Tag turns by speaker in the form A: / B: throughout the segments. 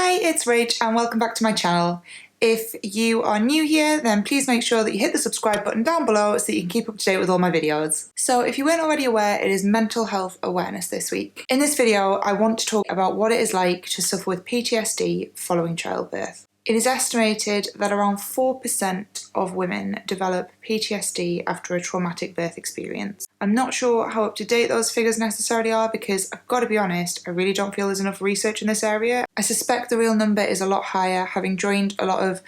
A: Hi, it's Rach and welcome back to my channel. If you are new here, then please make sure that you hit the subscribe button down below so that you can keep up to date with all my videos. So if you weren't already aware, it is Mental Health Awareness this week. In this video, I want to talk about what it is like to suffer with PTSD following childbirth. It is estimated that around 4% of women develop PTSD after a traumatic birth experience. I'm not sure how up to date those figures necessarily are because I've got to be honest, I really don't feel there's enough research in this area. I suspect the real number is a lot higher, having joined a lot of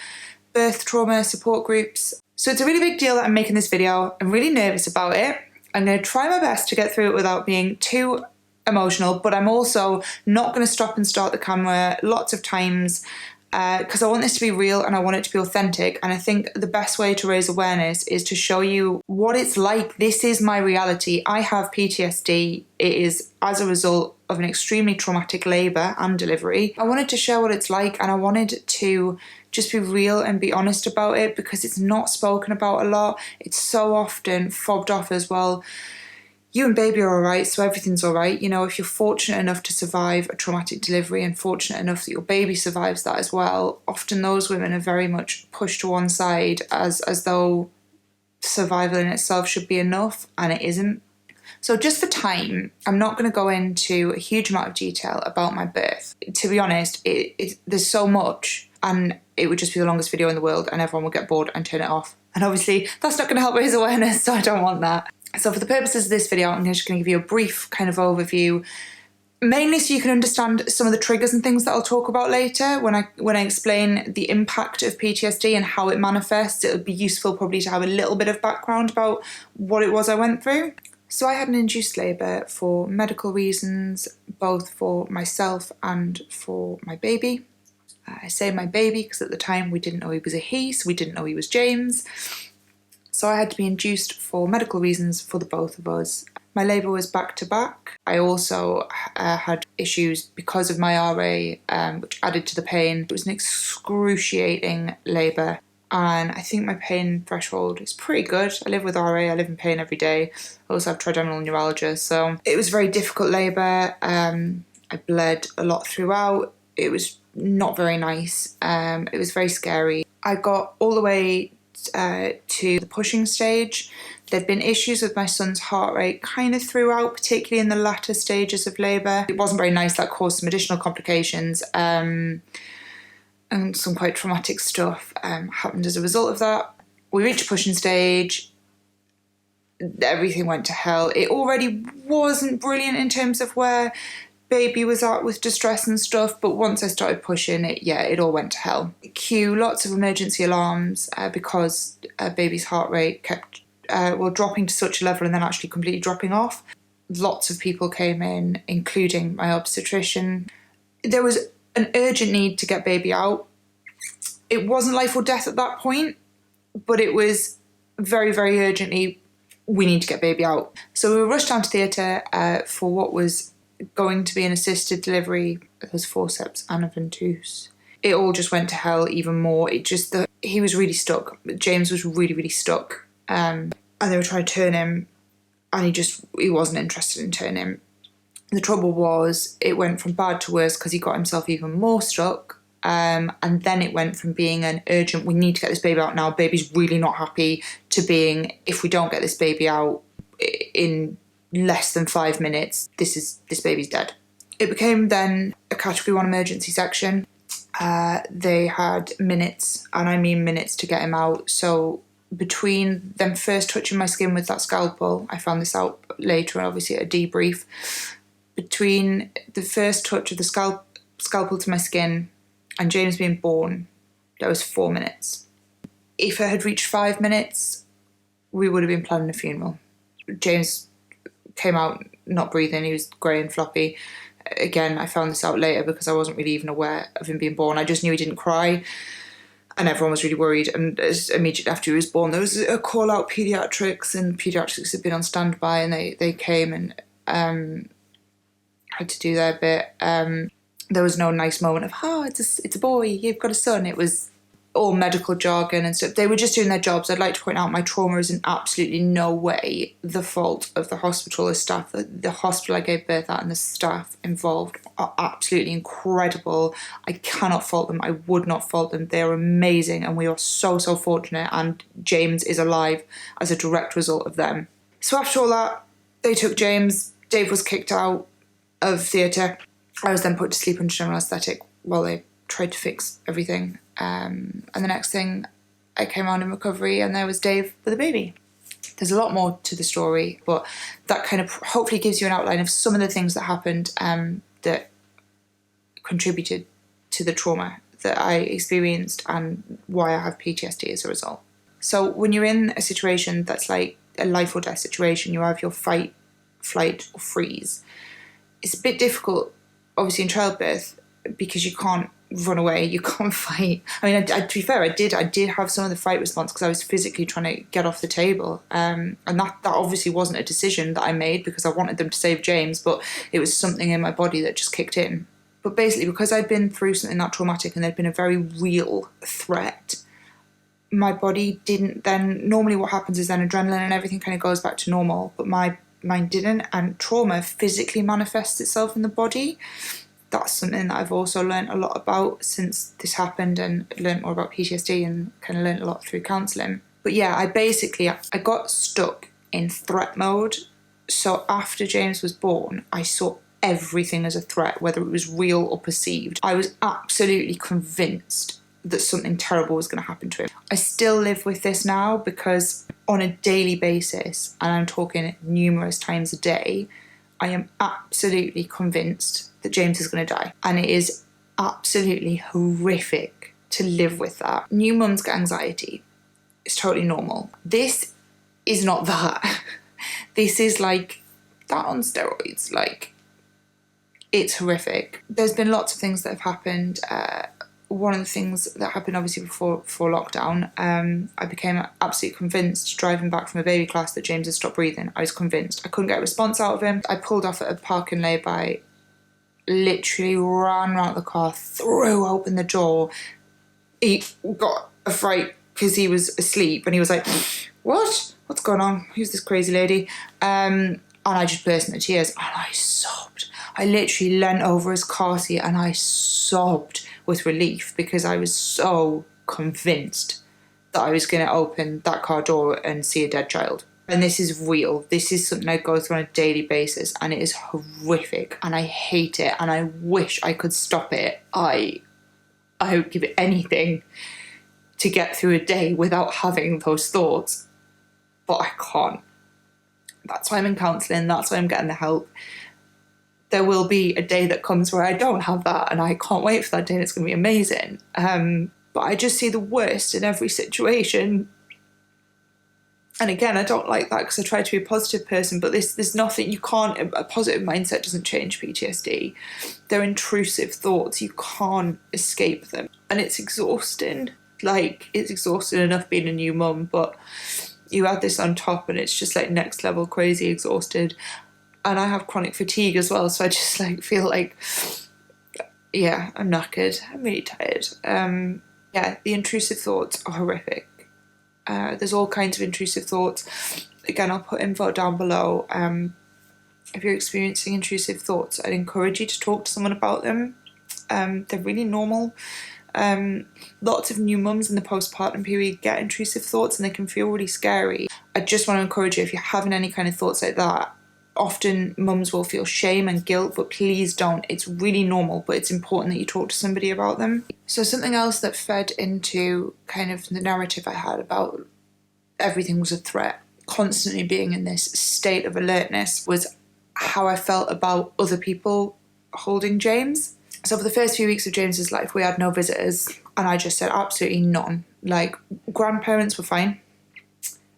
A: birth trauma support groups. So it's a really big deal that I'm making this video. I'm really nervous about it. I'm going to try my best to get through it without being too emotional, but I'm also not going to stop and start the camera lots of times because I want this to be real and I want it to be authentic, and I think the best way to raise awareness is to show you what it's like. This is my reality. I have PTSD. It is as a result of an extremely traumatic labour and delivery. I wanted to share what it's like and I wanted to just be real and be honest about it because it's not spoken about a lot. It's so often fobbed off as well. You and baby are alright, so everything's alright. You know, if you're fortunate enough to survive a traumatic delivery and fortunate enough that your baby survives that as well, often those women are very much pushed to one side as though survival in itself should be enough, and it isn't. So just for time, I'm not going to go into a huge amount of detail about my birth. To be honest, there's so much, and it would just be the longest video in the world and everyone would get bored and turn it off. And obviously that's not going to help raise awareness, so I don't want that. So for the purposes of this video, I'm just going to give you a brief kind of overview, mainly so you can understand some of the triggers and things that I'll talk about later when I explain the impact of PTSD and how it manifests. It would be useful probably to have a little bit of background about what it was I went through. So I had an induced labour for medical reasons, both for myself and for my baby. I say my baby because at the time we didn't know he was a he, so we didn't know he was James. So I had to be induced for medical reasons for the both of us. My labour was back to back. I also had issues because of my RA, which added to the pain. It was an excruciating labour, and I think my pain threshold is pretty good. I live with RA, I live in pain every day. I also have trigeminal neuralgia, so it was very difficult labour. I bled a lot throughout. It was not very nice. It was very scary. I got all the way to the pushing stage. There'd been issues with my son's heart rate kind of throughout, particularly in the latter stages of labour. It wasn't very nice. That caused some additional complications and some quite traumatic stuff happened as a result of that. We reached pushing stage. Everything went to hell. It already wasn't brilliant in terms of where baby was at with distress and stuff, but once I started pushing it, it all went to hell. Cue lots of emergency alarms because baby's heart rate kept dropping to such a level and then actually completely dropping off. Lots of people came in, including my obstetrician. There was an urgent need to get baby out. It wasn't life or death at that point, but it was very, very urgently, we need to get baby out. So we were rushed down to theatre for what was going to be an assisted delivery. It was forceps and a ventouse. It all just went to hell even more. He was really stuck. James was really, really stuck. And they were trying to turn him and he wasn't interested in turning him. The trouble was it went from bad to worse because he got himself even more stuck. And then it went from being an urgent, we need to get this baby out now, baby's really not happy, to being, if we don't get this baby out in less than 5 minutes, this baby's dead. It became then a category 1 emergency section. They had minutes, and I mean minutes, to get him out. So between them first touching my skin with that scalpel, I found this out later and obviously at a debrief, between the first touch of the scalpel to my skin and James being born, there was 4 minutes. If it had reached 5 minutes, we would have been planning a funeral. James came out not breathing, he was grey and floppy. Again, I found this out later because I wasn't really even aware of him being born. I just knew he didn't cry and everyone was really worried, and immediately after he was born there was a call out paediatrics, and paediatrics had been on standby and they came and had to do their bit. There was no nice moment of, it's a boy, you've got a son. It was all medical jargon and stuff. They were just doing their jobs. I'd like to point out my trauma is in absolutely no way the fault of the hospital or staff. The hospital I gave birth at and the staff involved are absolutely incredible. I cannot fault them. I would not fault them. They are amazing, and we are so, so fortunate, and James is alive as a direct result of them. So after all that, they took James. Dave was kicked out of theatre. I was then put to sleep under general anaesthetic while they tried to fix everything. And the next thing, I came on in recovery and there was Dave with a baby. There's a lot more to the story, but that kind of hopefully gives you an outline of some of the things that happened that contributed to the trauma that I experienced and why I have PTSD as a result. So when you're in a situation that's like a life or death situation, you have your fight, flight or freeze. It's a bit difficult, obviously, in childbirth because you can't run away, you can't fight. I mean, to be fair, I did have some of the fight response because I was physically trying to get off the table, and that obviously wasn't a decision that I made because I wanted them to save James, but it was something in my body that just kicked in. But basically, because I'd been through something that traumatic and there'd been a very real threat, my body didn't then, normally what happens is then adrenaline and everything kind of goes back to normal, but mine didn't, and trauma physically manifests itself in the body. That's something that I've also learned a lot about since this happened, and learned more about PTSD and kind of learned a lot through counselling. But yeah, I got stuck in threat mode. So after James was born, I saw everything as a threat, whether it was real or perceived. I was absolutely convinced that something terrible was going to happen to him. I still live with this now because on a daily basis, and I'm talking numerous times a day, I am absolutely convinced that James is going to die. And it is absolutely horrific to live with that. New mums get anxiety. It's totally normal. This is not that. This is like that on steroids. Like, it's horrific. There's been lots of things that have happened. One of the things that happened obviously before lockdown, I became absolutely convinced driving back from a baby class that James had stopped breathing. I was convinced. I couldn't get a response out of him. I pulled off at a park and lay-by, literally ran around the car, threw open the door. He got a fright because he was asleep and he was like, what? What's going on? Who's this crazy lady? And I just burst into tears and I sobbed. I literally leant over his car seat and I sobbed with relief because I was so convinced that I was going to open that car door and see a dead child. And this is real. This is something I go through on a daily basis and it is horrific and I hate it and I wish I could stop it. I would give it anything to get through a day without having those thoughts, but I can't. That's why I'm in counselling. That's why I'm getting the help. There will be a day that comes where I don't have that and I can't wait for that day and it's going to be amazing. But I just see the worst in every situation. And again, I don't like that because I try to be a positive person, but there's nothing, a positive mindset doesn't change PTSD. They're intrusive thoughts. You can't escape them. And it's exhausting. Like, it's exhausting enough being a new mum, but you add this on top and it's just like next level crazy exhausted. And I have chronic fatigue as well, so I just like feel like, yeah, I'm knackered. I'm really tired. Yeah, the intrusive thoughts are horrific. There's all kinds of intrusive thoughts. Again, I'll put info down below. If you're experiencing intrusive thoughts, I'd encourage you to talk to someone about them. They're really normal. Lots of new mums in the postpartum period get intrusive thoughts and they can feel really scary. I just want to encourage you, if you're having any kind of thoughts like that, often mums will feel shame and guilt, but please don't. It's really normal, but it's important that you talk to somebody about them. So something else that fed into kind of the narrative I had about everything was a threat, constantly being in this state of alertness, was how I felt about other people holding James. So for the first few weeks of James's life, we had no visitors, and I just said absolutely none. Like, grandparents were fine,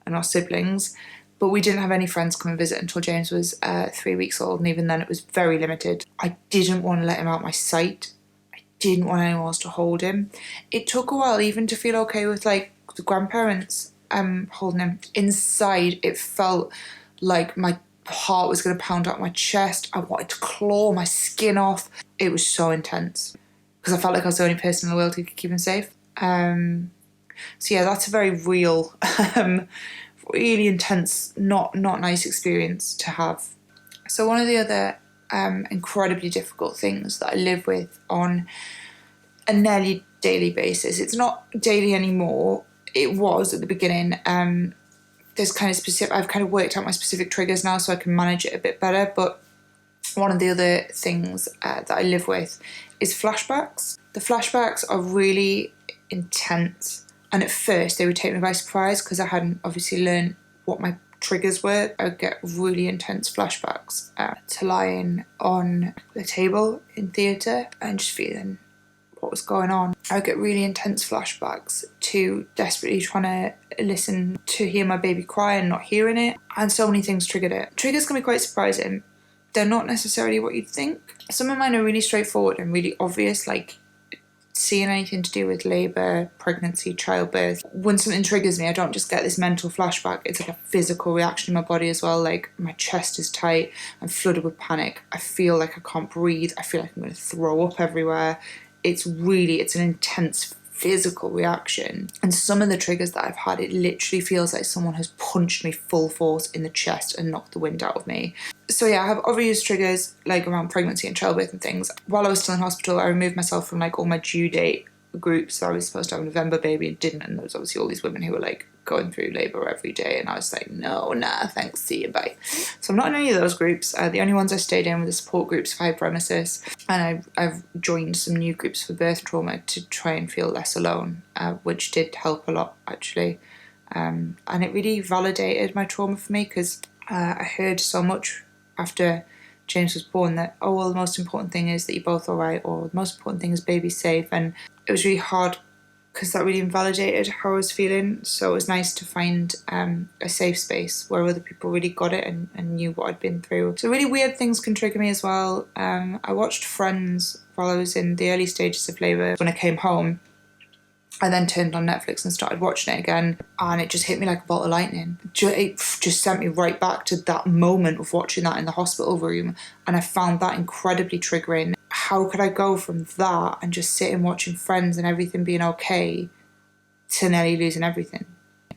A: and our siblings, but we didn't have any friends come and visit until James was 3 weeks old, and even then it was very limited. I didn't want to let him out my sight. I didn't want anyone else to hold him. It took a while even to feel okay with, like, the grandparents holding him. Inside, it felt like my heart was going to pound out my chest. I wanted to claw my skin off. It was so intense because I felt like I was the only person in the world who could keep him safe. So yeah, that's a very real, really intense, not nice experience to have. So one of the other incredibly difficult things that I live with on a nearly daily basis, it's not daily anymore, it was at the beginning, there's kind of specific, I've kind of worked out my specific triggers now so I can manage it a bit better, but one of the other things that I live with is flashbacks. The flashbacks are really intense, and at first they would take me by surprise because I hadn't obviously learned what my triggers were. I would get really intense flashbacks to lying on the table in theatre and just feeling what was going on. I would get really intense flashbacks to desperately trying to listen to hear my baby cry and not hearing it, and so many things triggered it. Triggers can be quite surprising. They're not necessarily what you'd think. Some of mine are really straightforward and really obvious, like seeing anything to do with labour, pregnancy, childbirth. When something triggers me, I don't just get this mental flashback, it's like a physical reaction in my body as well. Like my chest is tight, I'm flooded with panic, I feel like I can't breathe, I feel like I'm going to throw up everywhere. It's an intense physical reaction. And some of the triggers that I've had, it literally feels like someone has punched me full force in the chest and knocked the wind out of me. So yeah, I have obvious triggers like around pregnancy and childbirth and things. While I was still in hospital, I removed myself from like all my due date groups. So I was supposed to have a November baby and didn't, and there was obviously all these women who were like going through labour every day, and I was like, no, nah, thanks, see you, bye. So I'm not in any of those groups. The only ones I stayed in were the support groups for hyperemesis, and I've joined some new groups for birth trauma to try and feel less alone, which did help a lot actually, and it really validated my trauma for me, because I heard so much after James was born that, oh well, the most important thing is that you're both alright, or the most important thing is baby's safe, and it was really hard because that really invalidated how I was feeling. So it was nice to find a safe space where other people really got it and knew what I'd been through. So really weird things can trigger me as well. I watched Friends while I was in the early stages of labour. When I came home, I then turned on Netflix and started watching it again, and it just hit me like a bolt of lightning. It just sent me right back to that moment of watching that in the hospital room, and I found that incredibly triggering. How could I go from that and just sitting watching Friends and everything being okay to nearly losing everything?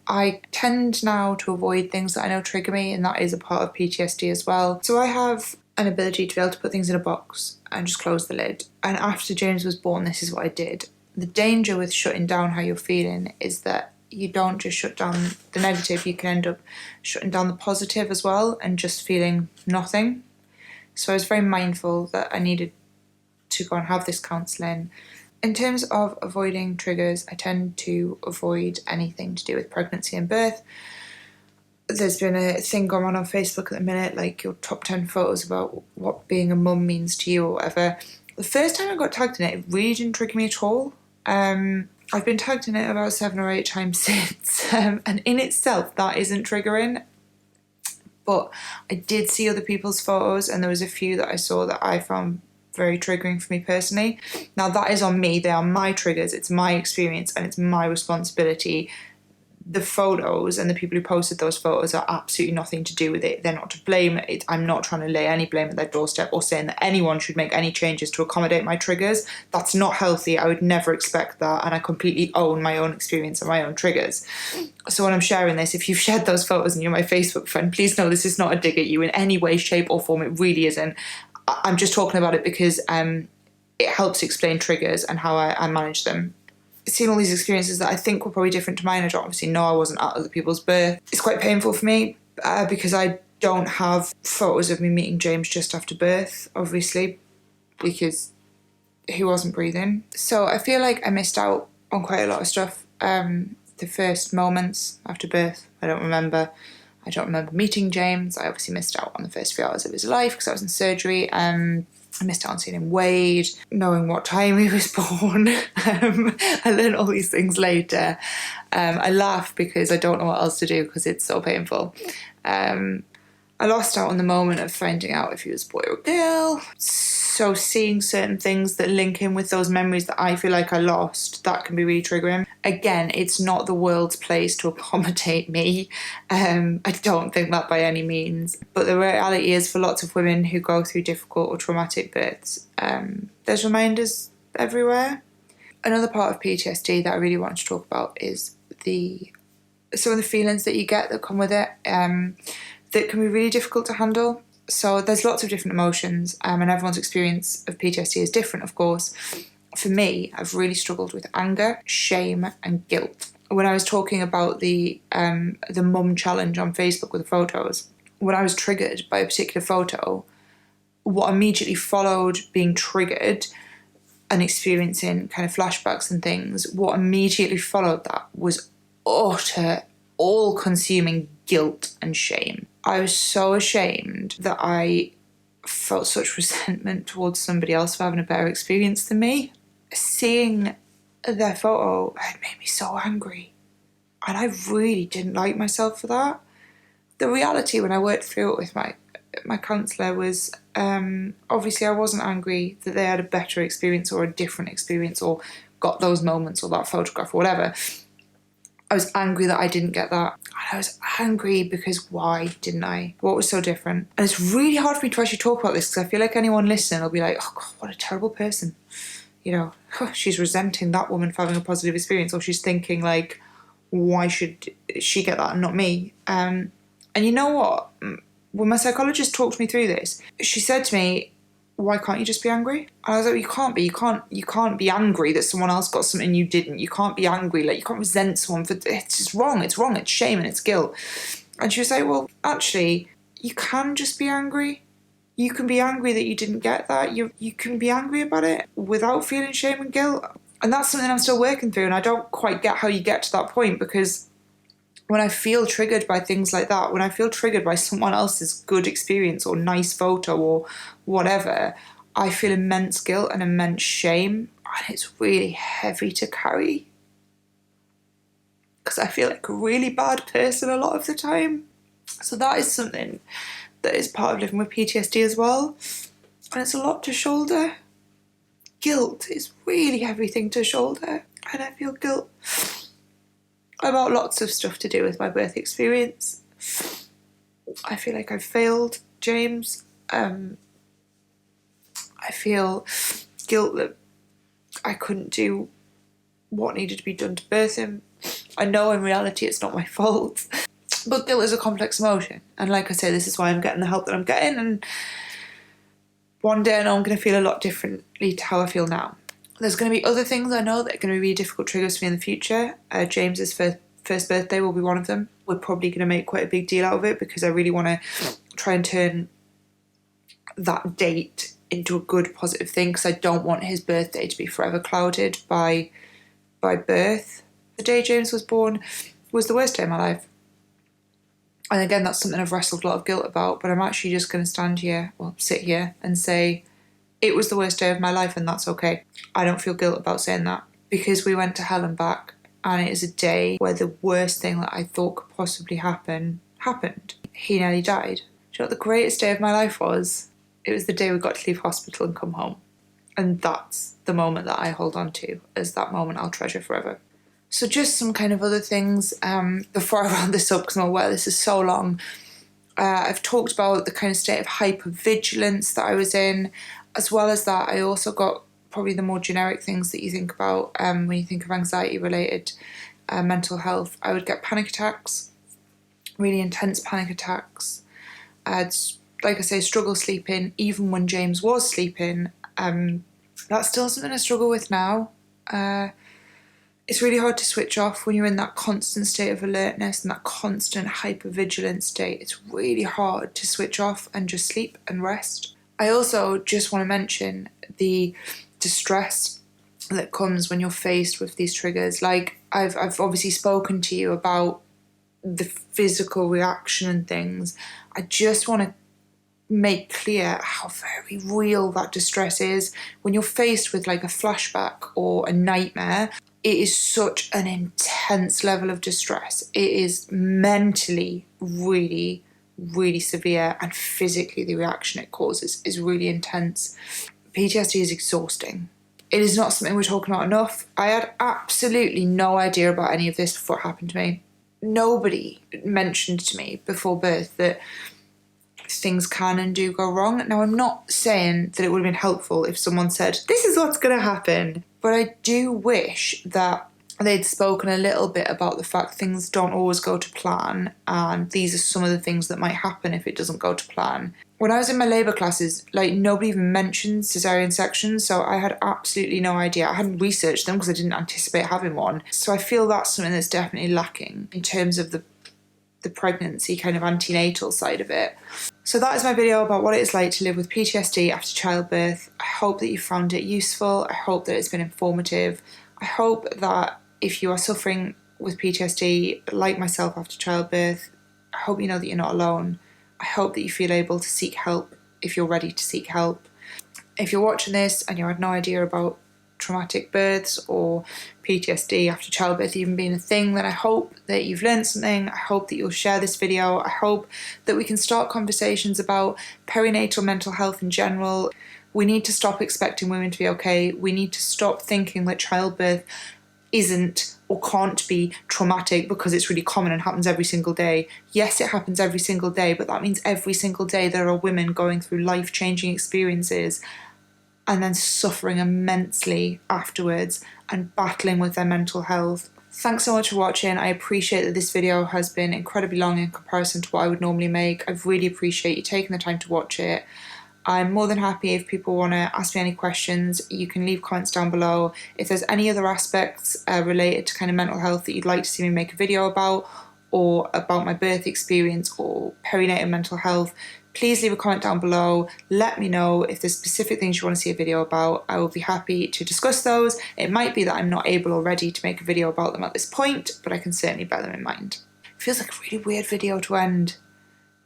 A: I tend now to avoid things that I know trigger me, and that is a part of PTSD as well. So I have an ability to be able to put things in a box and just close the lid. And after James was born, this is what I did. The danger with shutting down how you're feeling is that you don't just shut down the negative, you can end up shutting down the positive as well and just feeling nothing. So I was very mindful that I needed to go and have this counselling. In terms of avoiding triggers, I tend to avoid anything to do with pregnancy and birth. There's been a thing going on Facebook at the minute, like your top 10 photos about what being a mum means to you or whatever. The first time I got tagged in it really didn't trigger me at all. I've been tagged in it about 7 or 8 times since, and in itself that isn't triggering, but I did see other people's photos, and there was a few that I saw that I found very triggering for me personally. Now that is on me, they are my triggers, it's my experience and it's my responsibility. The photos and the people who posted those photos are absolutely nothing to do with it. They're not to blame. I'm not trying to lay any blame at their doorstep or saying that anyone should make any changes to accommodate my triggers. That's not healthy. I would never expect that, and I completely own my own experience and my own triggers. So when I'm sharing this, if you've shared those photos and you're my Facebook friend, please know this is not a dig at you in any way, shape or form. It really isn't. I'm just talking about it because it helps explain triggers and how I manage them. Seeing all these experiences that I think were probably different to mine, I don't obviously know, I wasn't at other people's birth. It's quite painful for me because I don't have photos of me meeting James just after birth, obviously, because he wasn't breathing. So I feel like I missed out on quite a lot of stuff. The first moments after birth, I don't remember. I don't remember meeting James. I obviously missed out on the first few hours of his life because I was in surgery. I missed out on seeing him weighed, knowing what time he was born. I learned all these things later. I laugh because I don't know what else to do because it's so painful. I lost out on the moment of finding out if he was a boy or a girl. So seeing certain things that link in with those memories that I feel like I lost, that can be really triggering. Again, it's not the world's place to accommodate me. I don't think that by any means. But the reality is, for lots of women who go through difficult or traumatic births, there's reminders everywhere. Another part of PTSD that I really want to talk about is some of the feelings that you get that come with it, that can be really difficult to handle. So there's lots of different emotions, and everyone's experience of PTSD is different, of course. For me, I've really struggled with anger, shame, and guilt. When I was talking about the mum challenge on Facebook with the photos, when I was triggered by a particular photo, what immediately followed being triggered and experiencing kind of flashbacks and things, what immediately followed that was utter, all-consuming guilt and shame. I was so ashamed that I felt such resentment towards somebody else for having a better experience than me. Seeing their photo had made me so angry, and I really didn't like myself for that. The reality when I worked through it with my counsellor was, obviously I wasn't angry that they had a better experience or a different experience or got those moments or that photograph or whatever. I was angry that I didn't get that. And I was angry because why didn't I? What was so different? And it's really hard for me to actually talk about this because I feel like anyone listening will be like, oh God, what a terrible person. You know, she's resenting that woman for having a positive experience, or she's thinking like, why should she get that and not me? And you know what? When my psychologist talked me through this, she said to me, why can't you just be angry? And I was like, you can't be angry that someone else got something you didn't. You can't be angry, like you can't resent someone for, it's just wrong, it's shame and it's guilt. And she was like, well, actually, you can just be angry. You can be angry that you didn't get that. You can be angry about it without feeling shame and guilt. And that's something I'm still working through, and I don't quite get how you get to that point, because when I feel triggered by things like that, when I feel triggered by someone else's good experience or nice photo or whatever, I feel immense guilt and immense shame, and it's really heavy to carry because I feel like a really bad person a lot of the time. So that is something that is part of living with PTSD as well, and it's a lot to shoulder. Guilt is really heavy thing to shoulder, and I feel guilt about lots of stuff to do with my birth experience. I feel like I've failed James. I feel guilt that I couldn't do what needed to be done to birth him. I know in reality it's not my fault, but guilt is a complex emotion, and like I say, this is why I'm getting the help that I'm getting, and one day I know I'm going to feel a lot differently to how I feel now. There's going to be other things I know that are going to be really difficult triggers for me in the future. James's first birthday will be one of them. We're probably going to make quite a big deal out of it because I really want to try and turn that date into a good, positive thing, because I don't want his birthday to be forever clouded by birth. The day James was born was the worst day of my life. And again, that's something I've wrestled a lot of guilt about, but I'm actually just going to sit here and say, it was the worst day of my life, and that's okay. I don't feel guilt about saying that, because we went to hell and back, and it is a day where the worst thing that I thought could possibly happen happened. He nearly died. Do you know what the greatest day of my life was? It was the day we got to leave hospital and come home. And that's the moment that I hold on to as that moment I'll treasure forever. So just some kind of other things before I round this up, because I'm aware this is so long. I've talked about the kind of state of hypervigilance that I was in. As well as that, I also got probably the more generic things that you think about when you think of anxiety-related mental health. I would get panic attacks, really intense panic attacks. I'd, like I say, struggle sleeping, even when James was sleeping. That's still something I struggle with now. It's really hard to switch off when you're in that constant state of alertness and that constant hypervigilant state. It's really hard to switch off and just sleep and rest. I also just want to mention the distress that comes when you're faced with these triggers. Like, I've obviously spoken to you about the physical reaction and things. I just want to make clear how very real that distress is. When you're faced with like a flashback or a nightmare, it is such an intense level of distress. It is mentally really, really severe, and physically the reaction it causes is really intense. PTSD is exhausting. It is not something we're talking about enough. I had absolutely no idea about any of this before it happened to me. Nobody mentioned to me before birth that things can and do go wrong. Now, I'm not saying that it would have been helpful if someone said, this is what's going to happen, But I do wish that they'd spoken a little bit about the fact things don't always go to plan, and these are some of the things that might happen if it doesn't go to plan. When I was in my labour classes, like, nobody even mentioned caesarean sections, so I had absolutely no idea. I hadn't researched them because I didn't anticipate having one. So I feel that's something that's definitely lacking in terms of the pregnancy kind of antenatal side of it. So that is my video about what it is like to live with PTSD after childbirth. I hope that you found it useful. I hope that it's been informative. I hope that if you are suffering with PTSD like myself after childbirth, I hope you know that you're not alone. I hope that you feel able to seek help if you're ready to seek help. If you're watching this and you had no idea about traumatic births or PTSD after childbirth even being a thing, then I hope that you've learned something. I hope that you'll share this video. I hope that we can start conversations about perinatal mental health in general. We need to stop expecting women to be okay. We need to stop thinking that childbirth isn't or can't be traumatic because it's really common and happens every single day. Yes, it happens every single day, but that means every single day there are women going through life-changing experiences and then suffering immensely afterwards and battling with their mental health. Thanks so much for watching. I appreciate that this video has been incredibly long in comparison to what I would normally make. I really appreciate you taking the time to watch it. I'm more than happy if people want to ask me any questions. You can leave comments down below. If there's any other aspects related to kind of mental health that you'd like to see me make a video about, or about my birth experience or perinatal mental health, please leave a comment down below. Let me know if there's specific things you want to see a video about. I will be happy to discuss those. It might be that I'm not able or ready to make a video about them at this point, but I can certainly bear them in mind. It feels like a really weird video to end,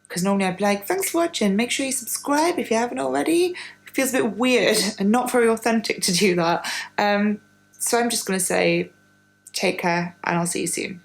A: because normally I'd be like, thanks for watching, make sure you subscribe if you haven't already. It feels a bit weird and not very authentic to do that. So I'm just going to say, take care, and I'll see you soon.